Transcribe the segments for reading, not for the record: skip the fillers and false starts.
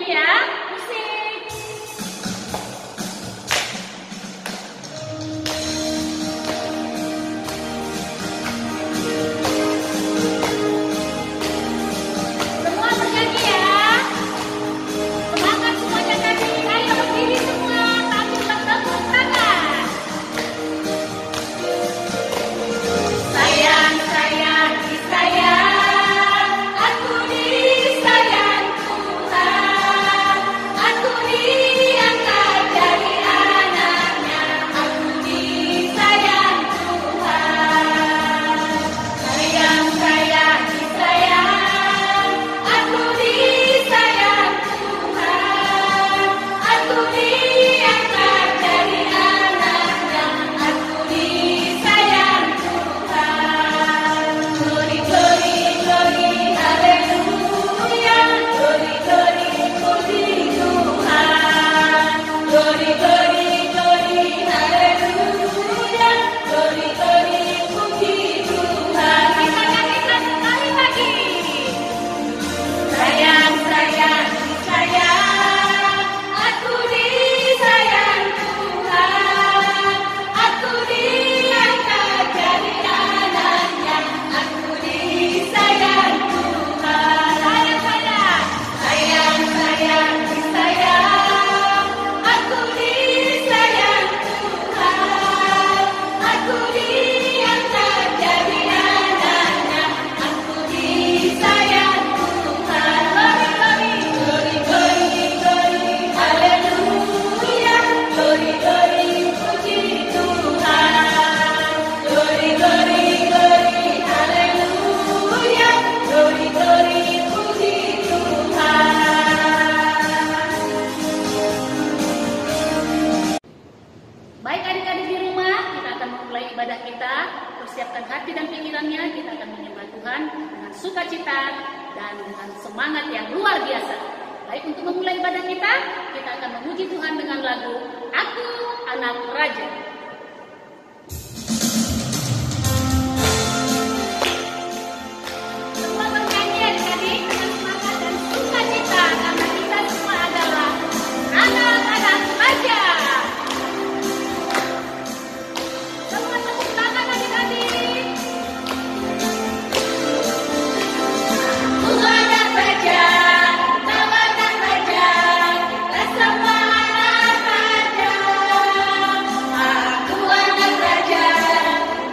ya. Musik. Semua bernyanyi ya. Semangat semuanya tadi. Ayo berdiri semua. Kami bertepuk tangan. Sayang, sayang, disayang. Aku disayang Tuhan. Aku diangkat jadi anaknya. Aku disayang Tuhan. Sayang, sayang, disayang. Aku disayang Tuhan. Aku diangkat jadi anaknya. Aku disayang Tuhan. Glory, glory, glory, haleluya. Glory, glory, puji Tuhan. Glory, glory, glory, haleluya. Glory, glory, puji Tuhan. Kita nyanyikan sekali lagi. Sayang, sayang, disayang. Aku disayang Tuhan. Aku diangkat jadi anaknya. Aku disayang Tuhan. Sayang, sayang. Sayang, sayang, disayang. Aku disayang Tuhan. Aku diangkat jadi anaknya. Aku disayang Tuhan. Glory, glory, glory, glory, haleluya. Glory, glory, puji Tuhan. Glory, glory, glory, haleluya. Glory, glory, puji Tuhan. Baik adik-adik di rumah, kita akan memulai ibadah kita. Persiapkan hati dan pikirannya, kita akan menyembah Tuhan dengan sukacita dan dengan semangat yang luar biasa. Baik, untuk memulai ibadah kita akan memuji Tuhan dengan lagu Aku Anak Raja. Semua bernyanyi adik-adik dengan semangat dan sukacita karena kita semua adalah anak-anak raja. Semua tepuk tangan adik-adik. Aku anak raja, kau anak raja, kita semua anak raja. Aku anak raja,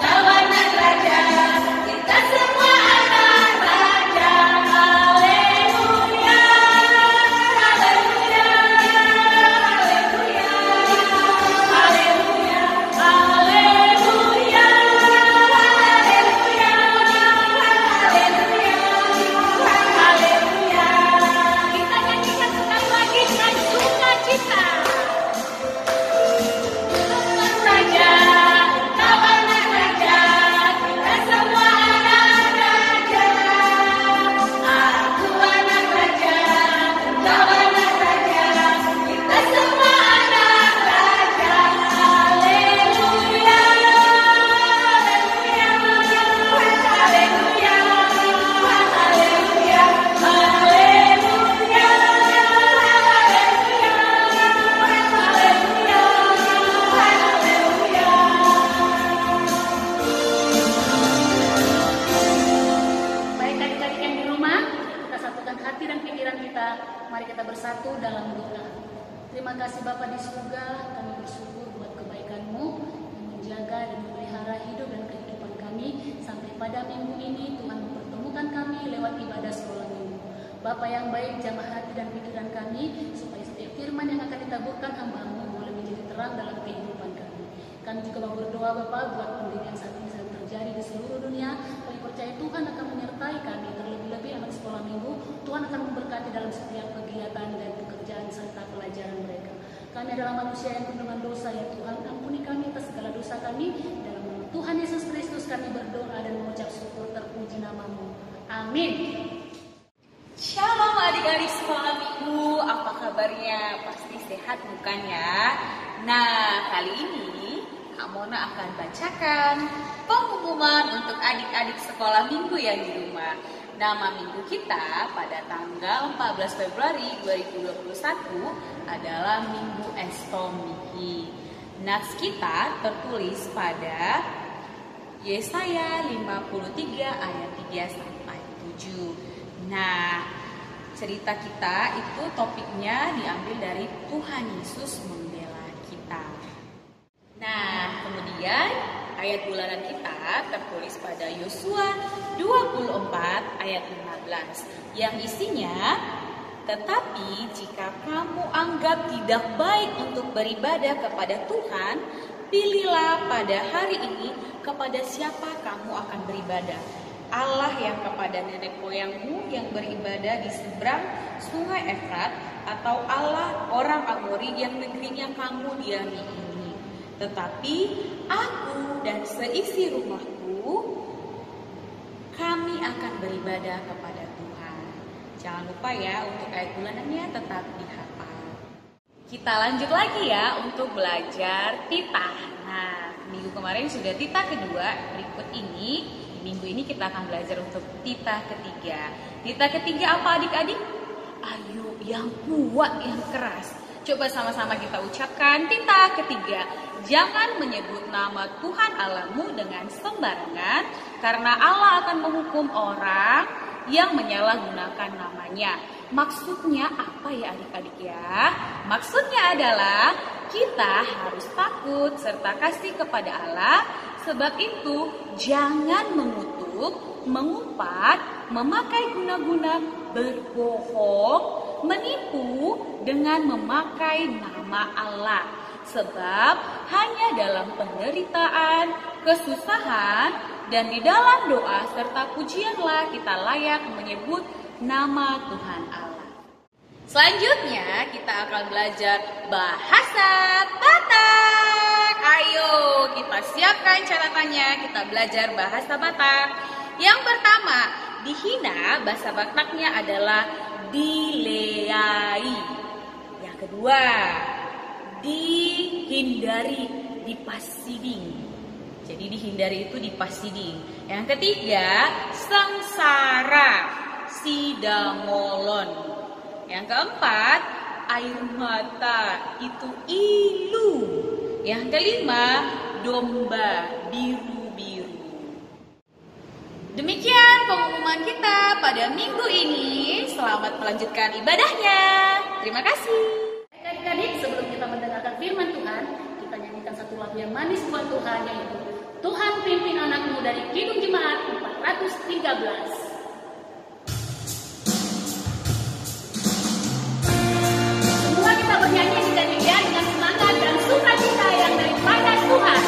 kau anak raja, kita semua anak raja. Haleluya, haleluya, haleluya, haleluya, haleluya, haleluya, haleluya. Kita nyanyikan sekali lagi dengan sukacita. Anak raja, kau anak raja, kita semua anak raja. Aku anak raja, kau anak raja, kita semua anak raja. Haleluya, haleluya, haleluya, haleluya, haleluya, Baik adik-adik yang di rumah, kita satukan hati dan pikiran kita. Mari kita bersatu dalam doa. Terima kasih Bapa di surga, kami bersyukur buat kebaikan-Mu yang menjaga dan memelihara hidup dan kehidupan kami sampai pada minggu ini. Tuhan mempertemukan kami lewat ibadah sekolah minggu. Bapa yang baik, jamah hati dan pikiran kami supaya setiap firman yang akan ditaburkan hamba-Mu boleh menjadi terang dalam kehidupan kami. Kami juga mau berdoa Bapa buat penderitaan saat ini sedang terjadi di seluruh dunia. Kami percaya Tuhan akan menyertai kami, terlebih-lebih anak sekolah minggu. Tuhan akan memberkati dalam setiap kegiatan dan pekerjaan serta pelajaran mereka. Kami adalah manusia yang penuh dengan dosa, ya Tuhan, ampuni kami atas segala dosa kami. Dalam nama Tuhan Yesus Kristus kami berdoa dan mengucap syukur, terpuji nama-Mu. Amin. Shalom adik-adik sekolah minggu, apa kabarnya? Pasti sehat bukan ya? Nah, kali ini Kak Mona akan bacakan pengumuman untuk adik-adik sekolah minggu yang di rumah. Nama minggu kita pada tanggal 14 Februari 2021 adalah Minggu Estomihi. Nats kita tertulis pada Yesaya 53 ayat 3 sampai 7. Nah, cerita kita itu topiknya diambil dari Tuhan Yesus membela kita. Nah, kemudian ayat bulanan kita tertulis pada Yosua 24 ayat 15 yang isinya, tetapi jika kamu anggap tidak baik untuk beribadah kepada Tuhan, pilihlah pada hari ini kepada siapa kamu akan beribadah. Allah yang kepada nenek moyangmu yang beribadah di seberang sungai Efrat, atau Allah orang Amori yang negerinya kamu diami ini. Tetapi aku dan seisi rumahku, kami akan beribadah kepada Tuhan. Jangan lupa ya untuk ayat bulanannya tetap dihafal. Kita lanjut lagi ya untuk belajar titah. Nah, minggu kemarin sudah titah kedua, berikut ini minggu ini kita akan belajar untuk titah ketiga. Titah ketiga apa adik-adik? Ayo yang kuat, yang keras. Coba sama-sama kita ucapkan titah ketiga. Jangan menyebut nama Tuhan Allahmu dengan sembarangan, karena Allah akan menghukum orang yang menyalahgunakan namanya. Maksudnya apa ya adik-adik ya? Maksudnya adalah kita harus takut serta kasih kepada Allah. Sebab itu jangan mengutuk, mengumpat, memakai guna-guna, berbohong, menipu dengan memakai nama Allah. Sebab hanya dalam penderitaan, kesusahan, dan di dalam doa serta pujianlah kita layak menyebut nama Tuhan Allah. Selanjutnya kita akan belajar bahasa Batak. Ayo kita siapkan catatannya, kita belajar bahasa Batak. Yang pertama, dihina bahasa Bataknya adalah dileai. Yang kedua, dihindari, dipasiding. Jadi dihindari itu dipasiding. Yang ketiga, sengsara, sidamolon. Yang keempat, air mata, itu ilu. Yang kelima, domba, biru-biru. Demikian pengumuman kita pada minggu ini. Selamat melanjutkan ibadahnya. Terima kasih. Adik-adik, sebelum kita mendengarkan firman Tuhan, kita nyanyikan satu lagu yang manis buat Tuhan, yaitu Tuhan Pimpin Anakmu dari Kidung Jemaat 413. Semua kita bernyanyi dijadikan dengan semangat dan sukacita yang daripada Tuhan.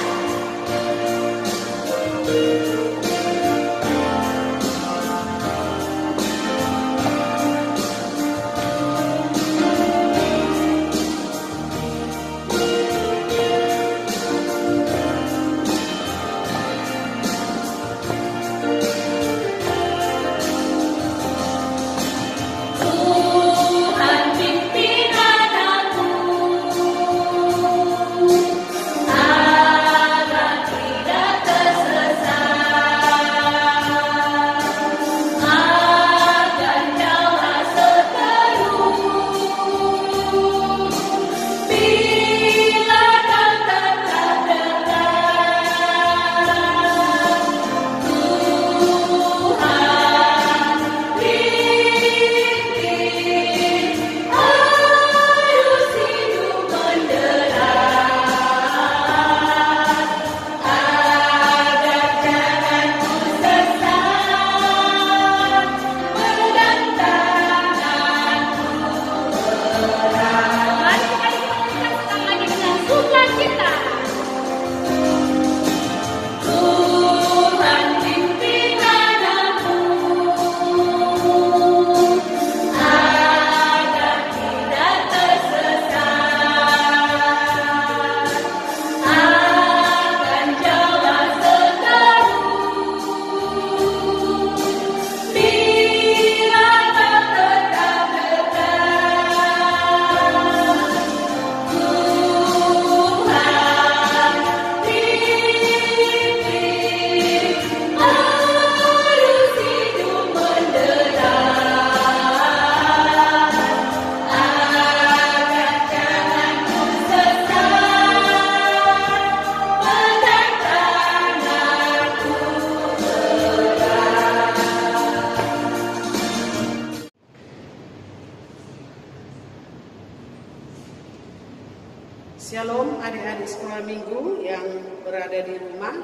minggu yang berada di rumah,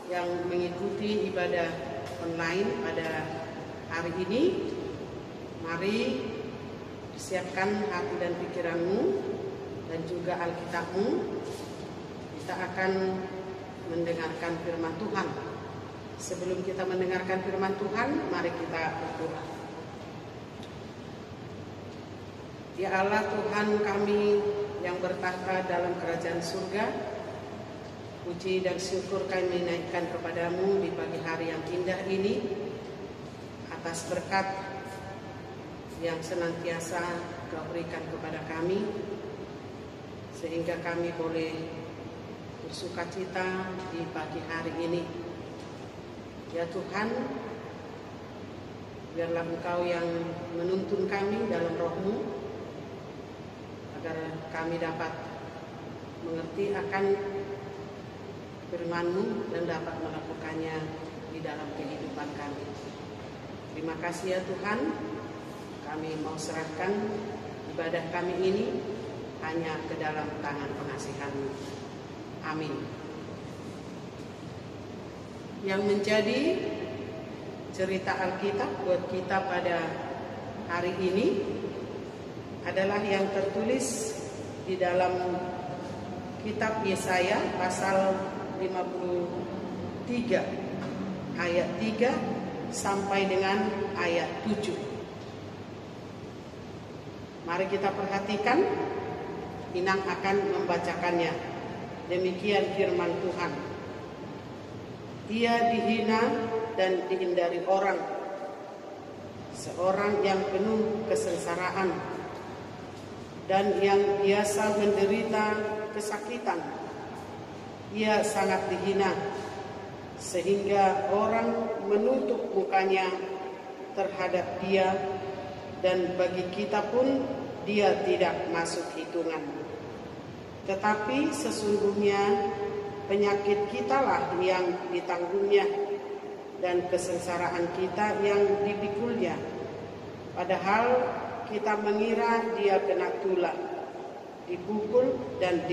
yang mengikuti ibadah online pada hari ini, mari siapkan hati dan pikiranmu dan juga Alkitabmu. Kita akan mendengarkan firman Tuhan. Sebelum kita mendengarkan firman Tuhan, mari kita berdoa. Ya Allah, Tuhan kami yang bertahta dalam kerajaan surga, puji dan syukur kami naikkan kepadamu di pagi hari yang indah ini atas berkat yang senantiasa Kau berikan kepada kami, sehingga kami boleh bersukacita di pagi hari ini. Ya Tuhan, biarlah Engkau yang menuntun kami dalam roh-Mu, agar kami dapat mengerti akan firman-Mu dan dapat melakukannya di dalam kehidupan kami. Terima kasih ya Tuhan, kami mau serahkan ibadah kami ini hanya ke dalam tangan pengasihan-Mu. Amin. Yang menjadi cerita Alkitab buat kita pada hari ini adalah yang tertulis di dalam kitab Yesaya pasal 53 ayat 3 sampai dengan ayat 7. Mari kita perhatikan, Inang akan membacakannya. Demikian firman Tuhan. Ia dihina dan dihindari orang, seorang yang penuh kesengsaraan dan yang biasa menderita kesakitan. Ia sangat dihina sehingga orang menutup mukanya terhadap dia, dan bagi kita pun dia tidak masuk hitungan. Tetapi sesungguhnya penyakit kitalah yang ditanggungnya dan kesengsaraan kita yang dipikulnya. Padahal kita mengira dia kena tulah, dipukul dan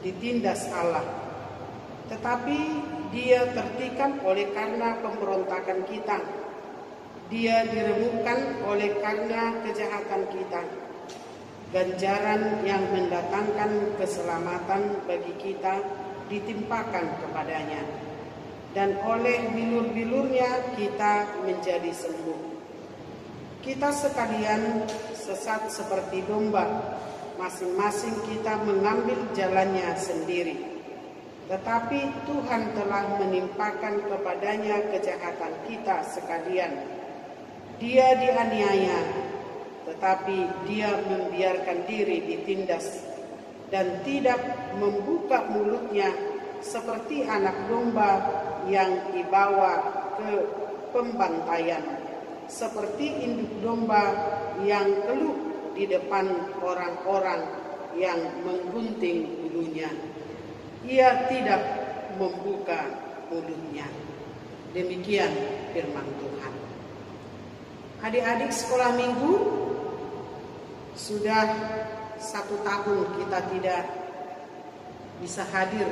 ditindas Allah. Tetapi dia tertikam oleh karena pemberontakan kita. Dia diremukkan oleh karena kejahatan kita. Ganjaran yang mendatangkan keselamatan bagi kita ditimpakan kepadanya. Dan oleh bilur-bilurnya kita menjadi sembuh. Kita sekalian sesat seperti domba, masing-masing kita mengambil jalannya sendiri. Tetapi Tuhan telah menimpakan kepadanya kejahatan kita sekalian. Dia dianiaya, tetapi dia membiarkan diri ditindas dan tidak membuka mulutnya seperti anak domba yang dibawa ke pembantaian, seperti induk domba yang keluh di depan orang-orang yang menggunting bulunya. Ia tidak membuka mulutnya. Demikian firman Tuhan. Adik-adik sekolah minggu, sudah 1 tahun kita tidak bisa hadir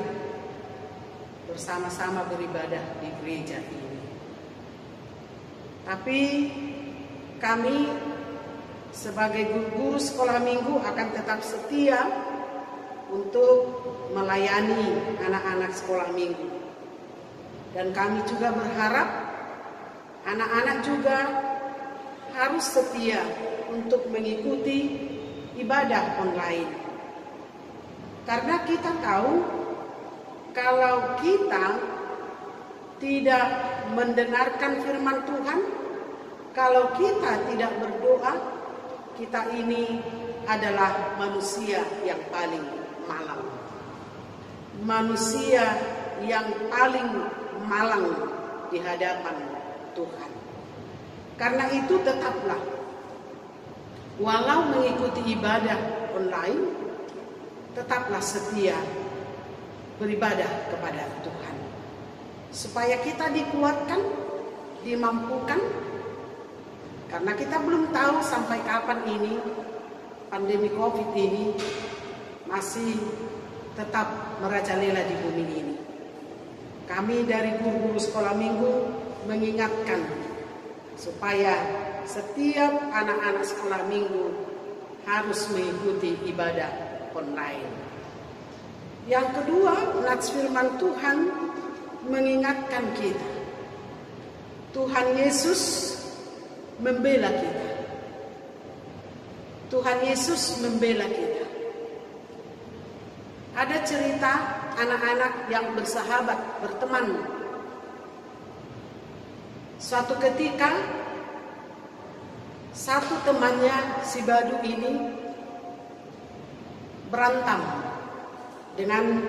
bersama-sama beribadah di gereja ini. Tapi kami sebagai guru sekolah minggu akan tetap setia untuk melayani anak-anak sekolah minggu. Dan kami juga berharap anak-anak juga harus setia untuk mengikuti ibadah online. Karena kita tahu kalau kita tidak mendengarkan firman Tuhan, kalau kita tidak berdoa, kita ini adalah manusia yang paling malang. Manusia yang paling malang di hadapan Tuhan. Karena itu tetaplah, walau mengikuti ibadah online, tetaplah setia beribadah kepada Tuhan. Supaya kita dikuatkan, dimampukan, karena kita belum tahu sampai kapan ini pandemi COVID ini masih tetap merajalela di bumi ini. Kami dari guru-guru sekolah minggu mengingatkan supaya setiap anak-anak sekolah minggu harus mengikuti ibadah online. Yang kedua, nats firman Tuhan mengingatkan kita, Tuhan Yesus membela kita. Tuhan Yesus membela kita. Ada cerita anak-anak yang bersahabat, berteman. Suatu ketika, satu temannya si Badu ini berantem dengan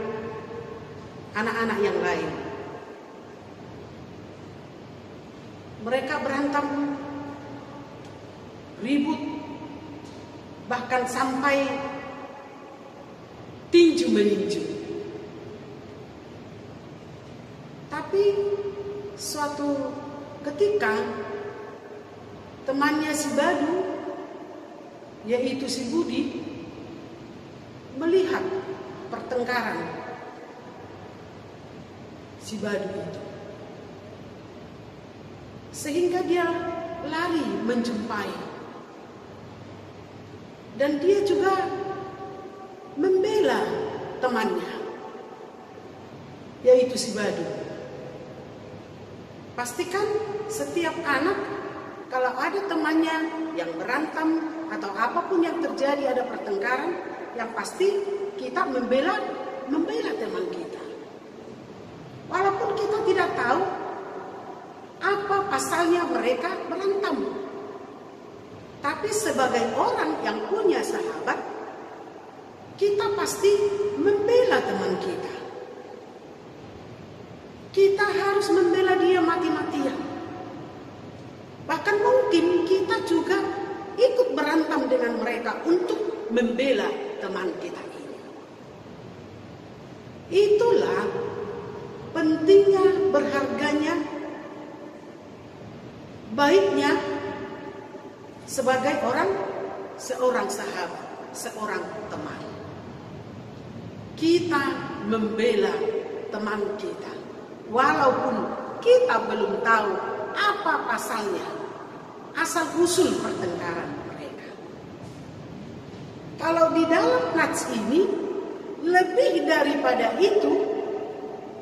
anak-anak yang lain. Mereka berantem, ribut, bahkan sampai tinju meninju. Tapi suatu ketika temannya si Badu, yaitu si Budi, melihat pertengkaran si Badu itu, sehingga dia lari menjumpai, dan dia juga membela temannya, yaitu si Badu. Pastikan setiap anak kalau ada temannya yang berantem atau apapun yang terjadi, ada pertengkaran, yang pasti kita membela teman kita. Walaupun kita tidak tahu apa pasalnya mereka berantem. Tapi sebagai orang yang punya sahabat, kita pasti membela teman kita. Kita harus membela dia mati-matian. Bahkan mungkin kita juga ikut berantem dengan mereka untuk membela teman kita ini. Itulah pentingnya, berharganya, baiknya sebagai seorang sahabat, seorang teman. Kita membela teman kita, walaupun kita belum tahu apa pasalnya, asal usul pertengkaran mereka. Kalau di dalam nats ini, lebih daripada itu,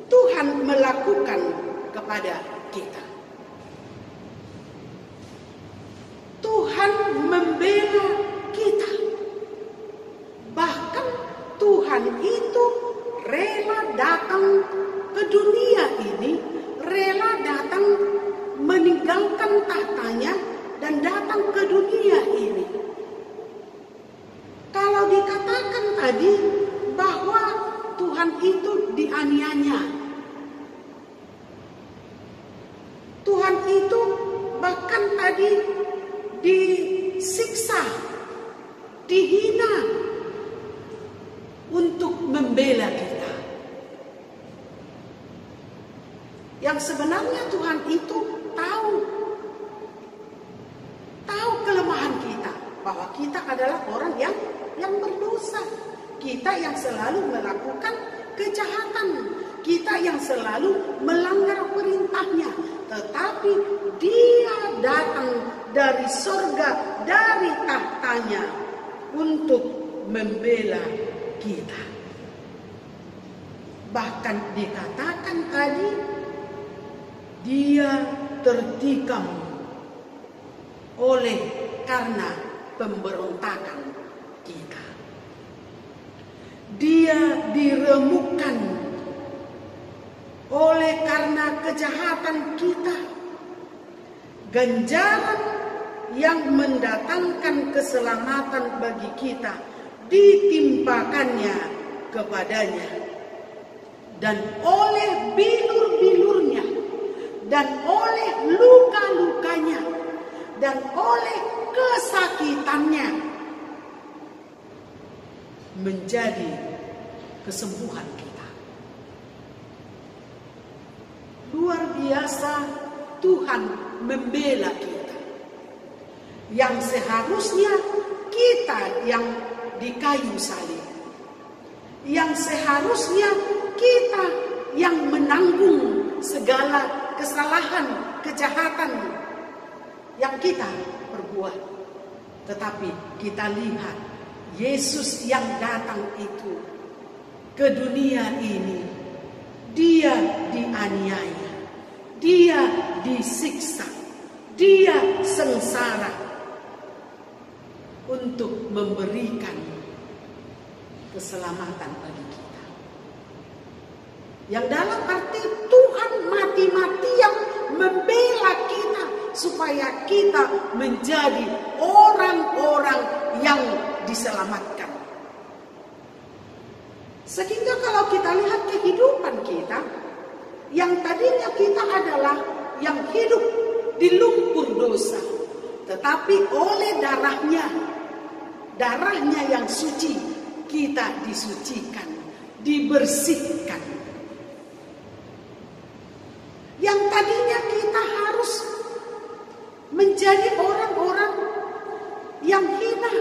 Tuhan melakukan kepada kita. Tuhan membela kita. Bahkan Tuhan itu rela datang ke dunia ini, rela datang meninggalkan tahtanya dan datang ke dunia ini. Kalau dikatakan tadi bahwa Tuhan itu dianiaya, Tuhan itu bahkan tadi disiksa, dihina untuk membela kita. Yang sebenarnya Tuhan itu tahu kelemahan kita, bahwa kita adalah orang yang berdosa. Kita yang selalu melakukan kejahatan, kita yang selalu melanggar perintahnya. Tetapi Dia datang dari surga, dari tahtanya untuk membela kita. Bahkan dikatakan tadi, Dia tertikam oleh karena pemberontakan kita. Dia diremukkan oleh karena kejahatan kita. Ganjaran yang mendatangkan keselamatan bagi kita ditimpakannya kepadanya, dan oleh bilur-bilurnya, dan oleh luka-lukanya, dan oleh kesakitannya menjadi kesembuhan kita. Luar biasa Tuhan membela kita. Yang seharusnya kita yang di kayu salib, yang seharusnya kita yang menanggung segala kesalahan, kejahatan yang kita perbuat. Tetapi kita lihat Yesus yang datang itu ke dunia ini, dia dianiaya, dia disiksa, dia sengsara untuk memberikan keselamatan bagi kita. Yang dalam arti Tuhan mati-matian membela kita supaya kita menjadi orang-orang yang diselamatkan. Sehingga kalau kita lihat kehidupan kita, yang tadinya kita adalah yang hidup di lumpur dosa, tetapi oleh darahnya yang suci, kita disucikan, dibersihkan. Yang tadinya kita harus menjadi orang-orang yang hina,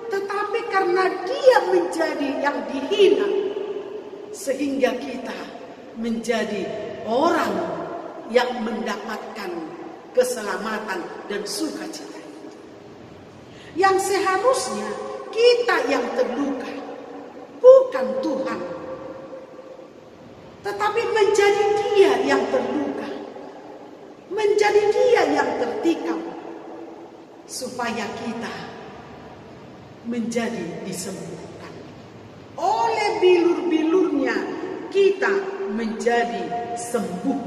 tetapi karena dia menjadi yang dihina, sehingga kita menjadi orang yang mendapatkan keselamatan dan sukacita. Yang seharusnya kita yang terluka, bukan Tuhan, tetapi menjadi dia yang terluka, menjadi dia yang tertikam, supaya kita menjadi disembuhkan. Oleh bilur-bilurnya kita menjadi sembuh.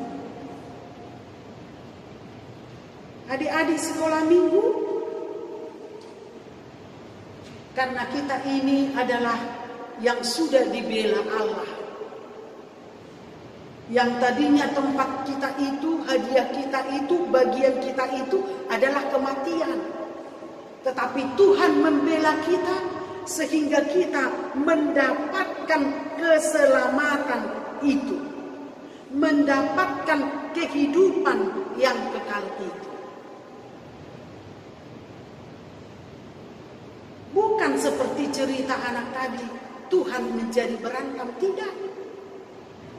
Adik-adik sekolah minggu, karena kita ini adalah yang sudah dibela Allah. Yang tadinya tempat kita itu, hadiah kita itu, bagian kita itu adalah kematian. Tetapi Tuhan membela kita sehingga kita mendapatkan keselamatan itu. Mendapatkan kehidupan yang kekal itu. Bukan seperti cerita anak tadi, Tuhan menjadi berantem, tidak.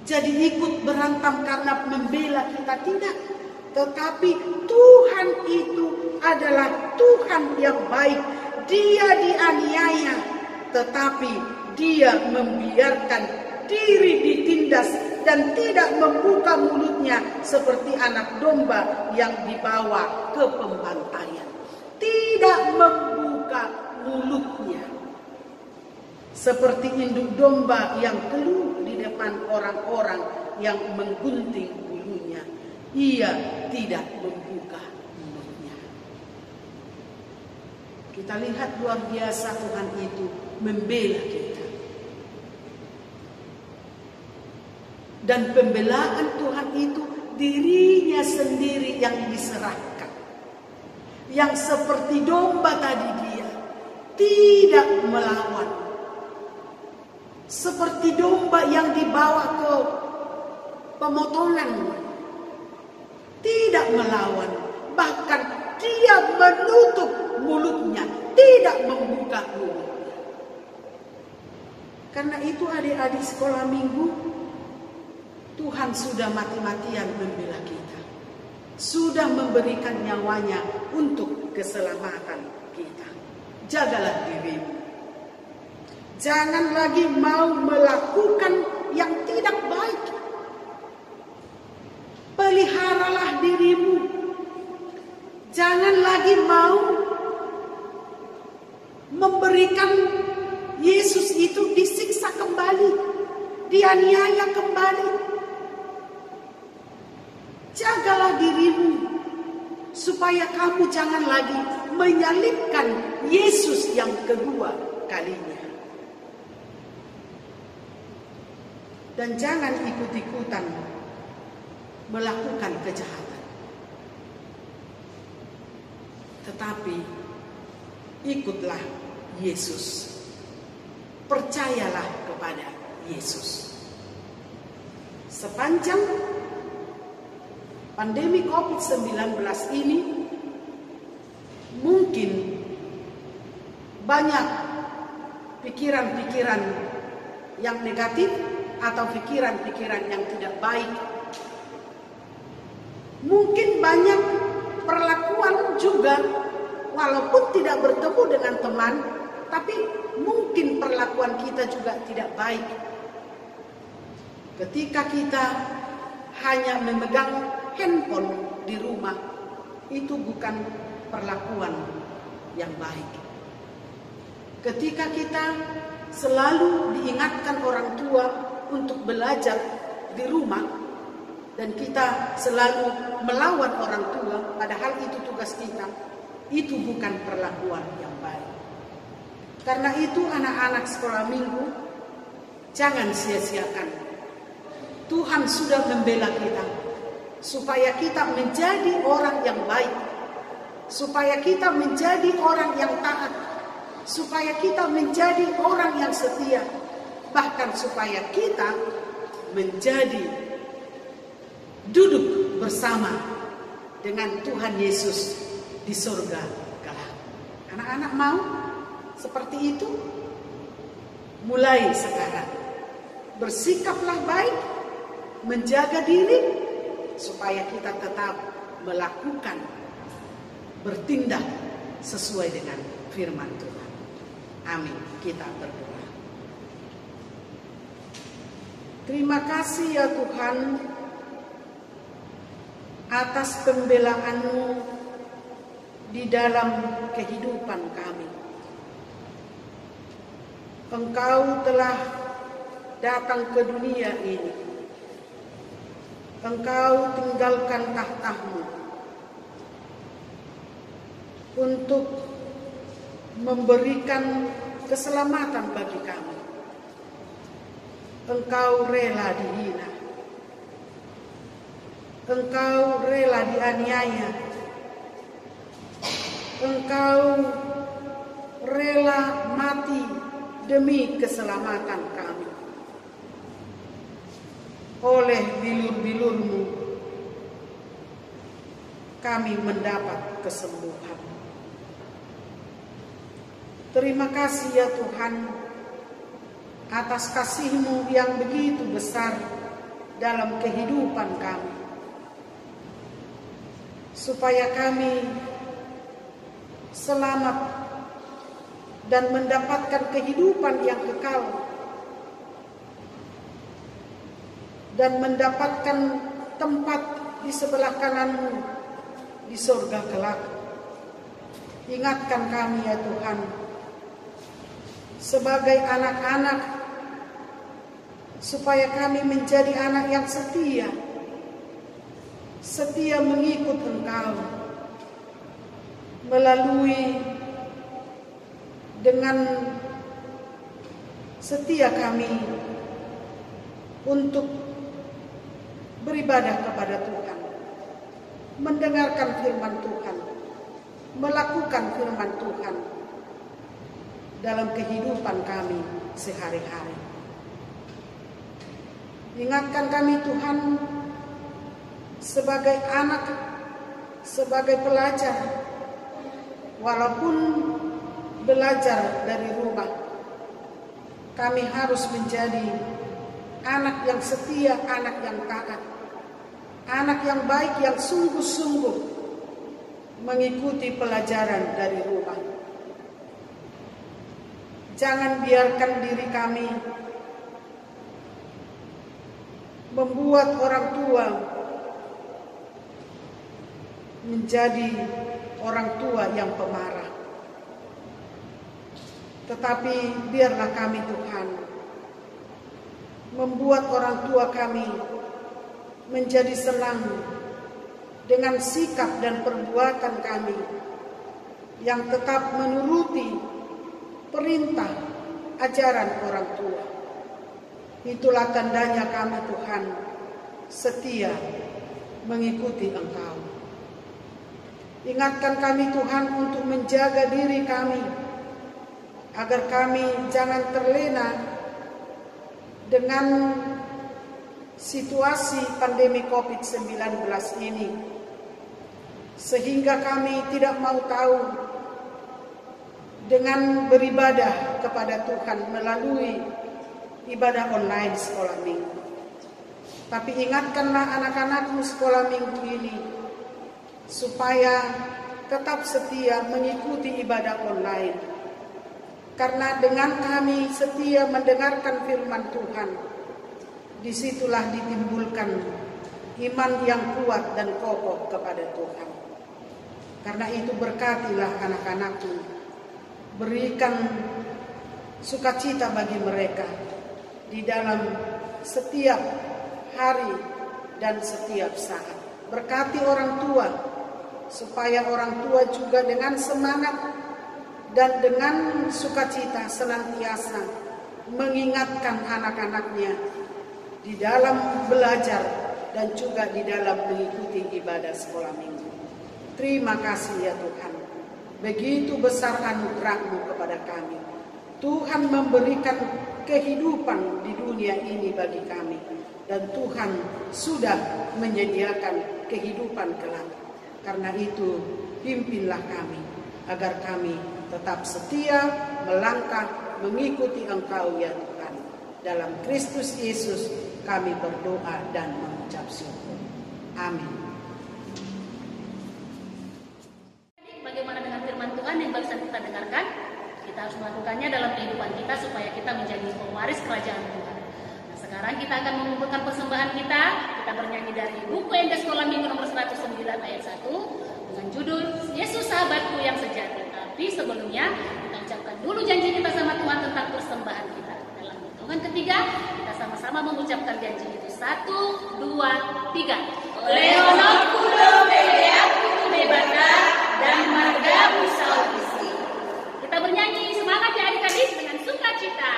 Jadi ikut berantem karena membela kita, tidak. Tetapi Tuhan itu adalah Tuhan yang baik. Dia dianiaya, tetapi dia membiarkan diri ditindas dan tidak membuka mulutnya seperti anak domba yang dibawa ke pembantaian. Tidak membuka mulutnya seperti induk domba yang keluh di depan orang-orang yang menggunting bulunya. Ia tidak membuka mulutnya. Kita lihat luar biasa Tuhan itu membela kita. Dan pembelaan Tuhan itu dirinya sendiri yang diserahkan. Yang seperti domba tadi dia tidak melawan. Seperti domba yang dibawa ke pemotongan, tidak melawan. Bahkan dia menutup mulutnya, tidak membuka mulutnya. Karena itu adik-adik sekolah minggu, Tuhan sudah mati-matian membela kita. Sudah memberikan nyawanya untuk keselamatan kita. Jagalah dirimu. Jangan lagi mau melakukan yang tidak baik. Peliharalah dirimu. Jangan lagi mau memberikan Yesus itu disiksa kembali, dianiaya kembali. Jagalah dirimu supaya kamu jangan lagi menyalibkan Yesus yang kedua kalinya. Dan jangan ikut-ikutan melakukan kejahatan. Tetapi ikutlah Yesus. Percayalah kepada Yesus. Sepanjang pandemi COVID-19 ini, mungkin banyak pikiran-pikiran yang negatif atau pikiran-pikiran yang tidak baik. Mungkin banyak perlakuan juga, walaupun tidak bertemu dengan teman, tapi mungkin perlakuan kita juga tidak baik. Ketika kita hanya memegang handphone di rumah, itu bukan perlakuan yang baik. Ketika kita selalu diingatkan orang tua untuk belajar di rumah, dan kita selalu melawan orang tua, padahal itu tugas kita, itu bukan perlakuan yang baik. Karena itu anak-anak sekolah minggu, jangan sia-siakan. Tuhan sudah membela kita, supaya kita menjadi orang yang baik, supaya kita menjadi orang yang taat, supaya kita menjadi orang yang setia, bahkan supaya kita menjadi duduk bersama dengan Tuhan Yesus di surga kelak. Anak-anak mau seperti itu? Mulai sekarang bersikaplah baik, menjaga diri, supaya kita tetap melakukan, bertindak sesuai dengan firman Tuhan. Amin. Kita berdoa. Terima kasih ya Tuhan atas pembelaanmu di dalam kehidupan kami. Engkau telah datang ke dunia ini. Engkau tinggalkan tahtamu untuk memberikan keselamatan bagi kami. Engkau rela dihina. Engkau rela dianiaya. Engkau rela mati demi keselamatan kami. Oleh bilur-bilurmu kami mendapat kesembuhan. Terima kasih ya Tuhan atas kasih-Mu yang begitu besar dalam kehidupan kami, supaya kami selamat dan mendapatkan kehidupan yang kekal dan mendapatkan tempat di sebelah kanan-Mu di surga kelak. Ingatkan kami ya Tuhan, sebagai anak-anak, supaya kami menjadi anak yang setia, setia mengikut Engkau, melalui dengan setia kami untuk beribadah kepada Tuhan, mendengarkan firman Tuhan, melakukan firman Tuhan dalam kehidupan kami sehari-hari. Ingatkan kami Tuhan sebagai anak, sebagai pelajar, walaupun belajar dari rumah, kami harus menjadi anak yang setia, anak yang taat, anak yang baik, yang sungguh-sungguh mengikuti pelajaran dari rumah. Jangan biarkan diri kami membuat orang tua menjadi orang tua yang pemarah. Tetapi biarlah kami Tuhan membuat orang tua kami menjadi senang dengan sikap dan perbuatan kami yang tetap menuruti perintah ajaran orang tua. Itulah tandanya kami Tuhan setia mengikuti Engkau. Ingatkan kami Tuhan untuk menjaga diri kami, agar kami jangan terlena dengan situasi pandemi COVID-19 ini, sehingga kami tidak mau tahu dengan beribadah kepada Tuhan melalui ibadah online sekolah minggu. Tapi ingatkanlah anak-anakmu sekolah minggu ini supaya tetap setia mengikuti ibadah online. Karena dengan kami setia mendengarkan firman Tuhan, disitulah ditimbulkan iman yang kuat dan kokoh kepada Tuhan. Karena itu berkatilah anak-anakmu, berikan sukacita bagi mereka di dalam setiap hari dan setiap saat. Berkati orang tua, supaya orang tua juga dengan semangat dan dengan sukacita senantiasa mengingatkan anak-anaknya di dalam belajar dan juga di dalam mengikuti ibadah sekolah minggu. Terima kasih ya Tuhan, begitu besar anugerah-Mu kepada kami. Tuhan memberikan kehidupan di dunia ini bagi kami, dan Tuhan sudah menyediakan kehidupan kelak. Karena itu pimpinlah kami agar kami tetap setia melangkah mengikuti Engkau ya Tuhan. Dalam Kristus Yesus kami berdoa dan mengucap syukur. Amin. Bagaimana dengan firman Tuhan yang barusan kita dengarkan? Kita harus melakukannya dalam kehidupan kita supaya kita menjadi pewaris kerajaan Tuhan. Nah, sekarang kita akan mengumpulkan persembahan kita. Kita bernyanyi dari buku Enda Sekolah Minggu nomor 109 ayat 1 dengan judul Yesus Sahabatku yang Sejati. Tapi sebelumnya kita ucapkan dulu janji kita sama Tuhan tentang persembahan kita. Dalam hitungan ketiga kita sama-sama mengucapkan janji itu. 1, 2, 3. Leonor kudo bedeaku debata dan margamu salvisi. Kita bernyanyi, semangat ya adik-adik dengan sukacita.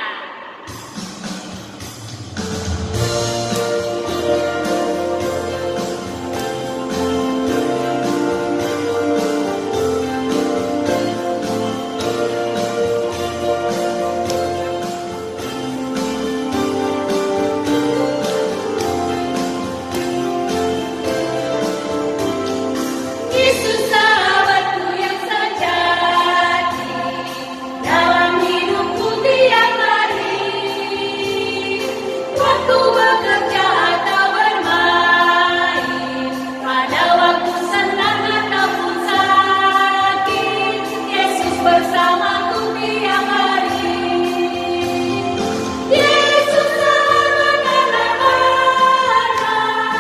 Yesus sahabatku yang sejati, dalam hidupku tiap hari. Waktu bekerja atau bermain, pada waktu senang ataupun sakit, Yesus bersamaku tiap hari. Yesus sahabat anak-anak,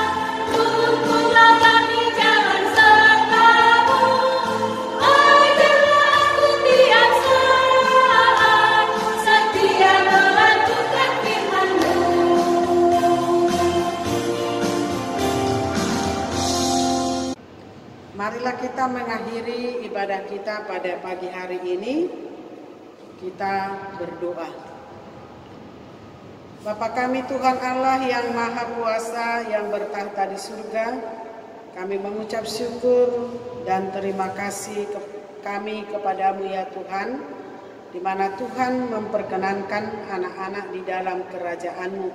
tuntunlah kami jalan serta-Mu. Ajarlah aku tiap saat setia melakukan firman-Mu. Marilah kita mengakhiri ibadah kita pada pagi hari ini. Kita berdoa. Bapa kami Tuhan Allah yang Maha Kuasa yang bertahta di surga, kami mengucap syukur dan terima kasih kami kepadamu ya Tuhan, di mana Tuhan memperkenankan anak-anak di dalam kerajaan-Mu.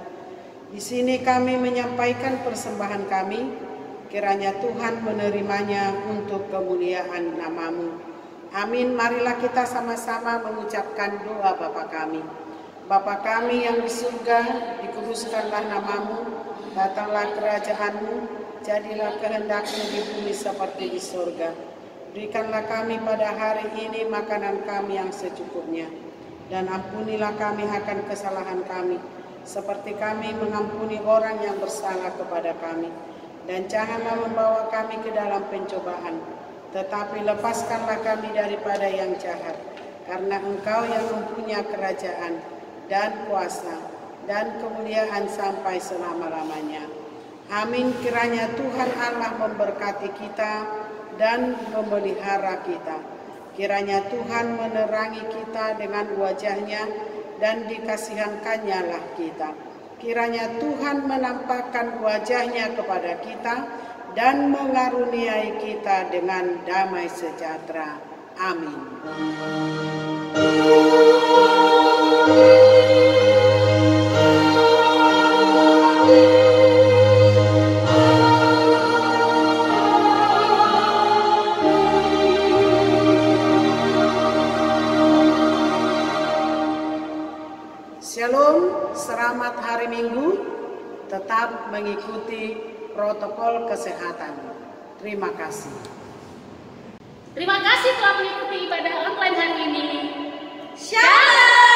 Di sini kami menyampaikan persembahan kami, kiranya Tuhan menerimanya untuk kemuliaan nama-Mu. Amin. Marilah kita sama-sama mengucapkan doa Bapa kami. Bapa kami yang di surga, dikuduskanlah nama-Mu, datanglah kerajaan-Mu, jadilah kehendak-Mu di bumi seperti di surga. Berikanlah kami pada hari ini makanan kami yang secukupnya, dan ampunilah kami akan kesalahan kami, seperti kami mengampuni orang yang bersalah kepada kami. Dan janganlah membawa kami ke dalam pencobaan, tetapi lepaskanlah kami daripada yang jahat. Karena Engkau yang mempunyai kerajaan dan kuasa dan kemuliaan sampai selama-lamanya. Amin. Kiranya Tuhan Allah memberkati kita dan memelihara kita. Kiranya Tuhan menerangi kita dengan wajah-Nya dan dikasihankannya lah kita. Kiranya Tuhan menampakkan wajah-Nya kepada kita dan mengaruniai kita dengan damai sejahtera. Amin. Shalom, selamat hari Minggu, tetap mengikuti protokol kesehatan. Terima kasih. Terima kasih telah mengikuti ibadah online hari ini. Shalom.